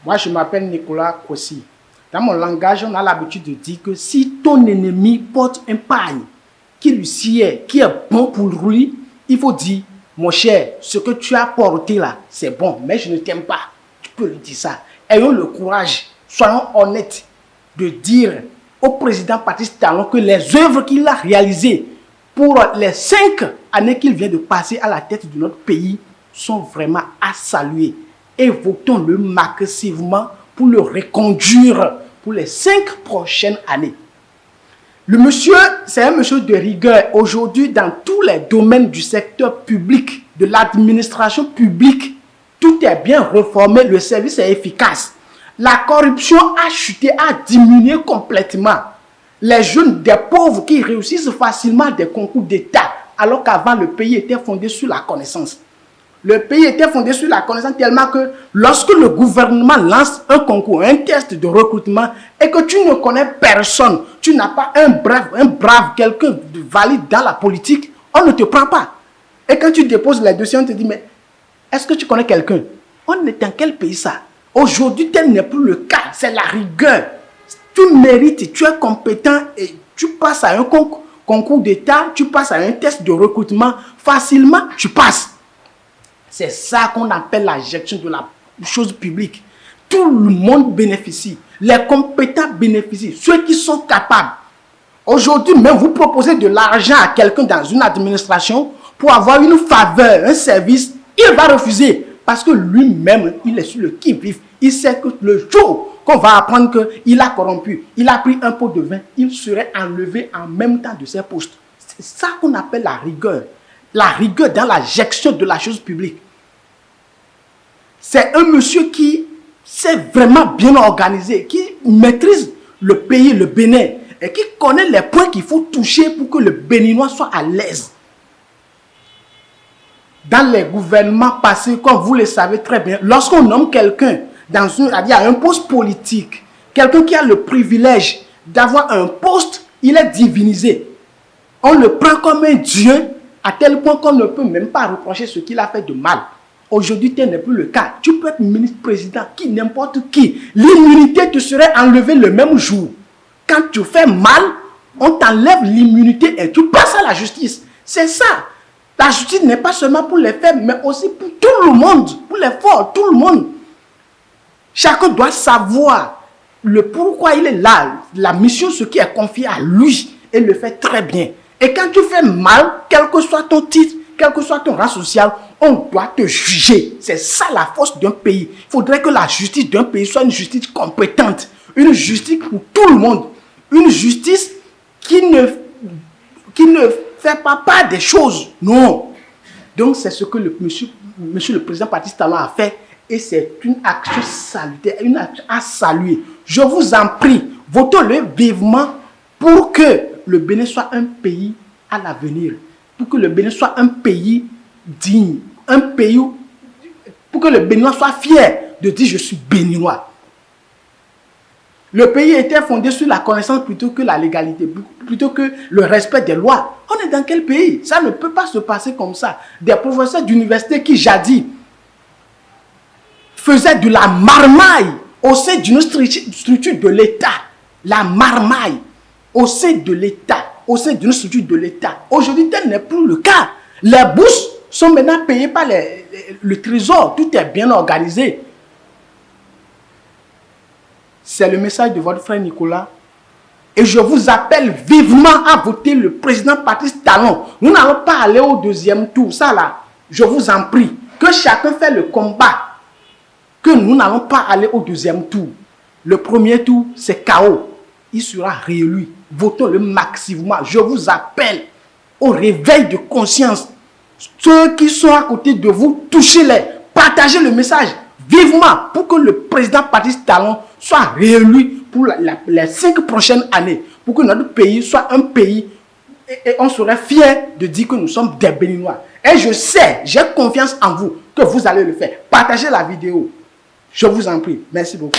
Moi, je m'appelle Nicolas Kossi. Dans mon langage, on a l'habitude de dire que si ton ennemi porte un pagne qui lui sied, qui est bon pour lui, il faut dire, mon cher, ce que tu as porté là, c'est bon, mais je ne t'aime pas. Tu peux lui dire ça. Ayons le courage, soyons honnêtes, de dire au président Patrice Talon que les œuvres qu'il a réalisées pour les 5 années qu'il vient de passer à la tête de notre pays sont vraiment à saluer. Et votons-le massivement pour le reconduire pour les 5 prochaines années. Le monsieur, c'est un monsieur de rigueur. Aujourd'hui, dans tous les domaines du secteur public, de l'administration publique, tout est bien réformé, le service est efficace. La corruption a chuté, a diminué complètement. Les jeunes des pauvres qui réussissent facilement des concours d'État, alors qu'avant le pays était fondé sur la connaissance. Le pays était fondé sur la connaissance tellement que lorsque le gouvernement lance un concours, un test de recrutement, et que tu ne connais personne, tu n'as pas un brave, quelqu'un de valide dans la politique, on ne te prend pas. Et quand tu déposes les dossiers, on te dit, mais est-ce que tu connais quelqu'un? On est dans quel pays ça? Aujourd'hui, tel n'est plus le cas, c'est la rigueur. Tu mérites, tu es compétent et tu passes à un concours d'État, tu passes à un test de recrutement, facilement, tu passes. C'est ça qu'on appelle la gestion de la chose publique. Tout le monde bénéficie. Les compétents bénéficient. Ceux qui sont capables. Aujourd'hui, même vous proposez de l'argent à quelqu'un dans une administration pour avoir une faveur, un service, il va refuser. Parce que lui-même, il est sur le qui-vive. Il sait que le jour qu'on va apprendre qu'il a corrompu, il a pris un pot de vin, il serait enlevé en même temps de ses postes. C'est ça qu'on appelle la rigueur. La rigueur dans la gestion de la chose publique. C'est un monsieur qui s'est vraiment bien organisé, qui maîtrise le pays, le Bénin, et qui connaît les points qu'il faut toucher pour que le Béninois soit à l'aise. Dans les gouvernements passés, comme vous le savez très bien, lorsqu'on nomme quelqu'un dans un poste politique, quelqu'un qui a le privilège d'avoir un poste, il est divinisé. On le prend comme un dieu, à tel point qu'on ne peut même pas reprocher ce qu'il a fait de mal. Aujourd'hui, tel n'est plus le cas. Tu peux être ministre-président, qui n'importe qui. L'immunité te serait enlevée le même jour. Quand tu fais mal, on t'enlève l'immunité et tu passes à la justice. C'est ça. La justice n'est pas seulement pour les faibles, mais aussi pour tout le monde, pour les forts, tout le monde. Chacun doit savoir le pourquoi il est là, la mission, ce qui est confié à lui, et le fait très bien. Et quand tu fais mal, quel que soit ton titre, quel que soit ton rang social, on doit te juger. C'est ça la force d'un pays. Il faudrait que la justice d'un pays soit une justice compétente, une justice pour tout le monde, une justice qui ne fait pas part des choses. Non. Donc c'est ce que monsieur le président Patrice Talon a fait, et c'est une action salutaire, une action à saluer. Je vous en prie, votons-le vivement pour que le Bénin soit un pays à l'avenir, pour que le Bénin soit un pays digne, un pays pour que le Béninois soit fier de dire je suis béninois. Le pays était fondé sur la connaissance plutôt que la légalité, plutôt que le respect des lois. On est dans quel pays? Ça ne peut pas se passer comme ça. Des professeurs d'université qui jadis faisaient de la marmaille au sein d'une structure de l'État. La marmaille au sein de l'État, au sein d'une structure de l'État. Aujourd'hui, tel n'est plus le cas. Les bourses sont maintenant payées par le trésor. Tout est bien organisé. C'est le message de votre frère Nicolas. Et je vous appelle vivement à voter le président Patrice Talon. Nous n'allons pas aller au deuxième tour. Ça là, je vous en prie. Que chacun fait le combat. Que nous n'allons pas aller au deuxième tour. Le premier tour, c'est KO. Il sera réélu. Votons-le massivement. Je vous appelle au réveil de conscience. Ceux qui sont à côté de vous, touchez-les. Partagez le message vivement pour que le président Patrice Talon soit réélu pour les 5 prochaines années. Pour que notre pays soit un pays et on serait fiers de dire que nous sommes des Béninois. Et je sais, j'ai confiance en vous que vous allez le faire. Partagez la vidéo. Je vous en prie. Merci beaucoup.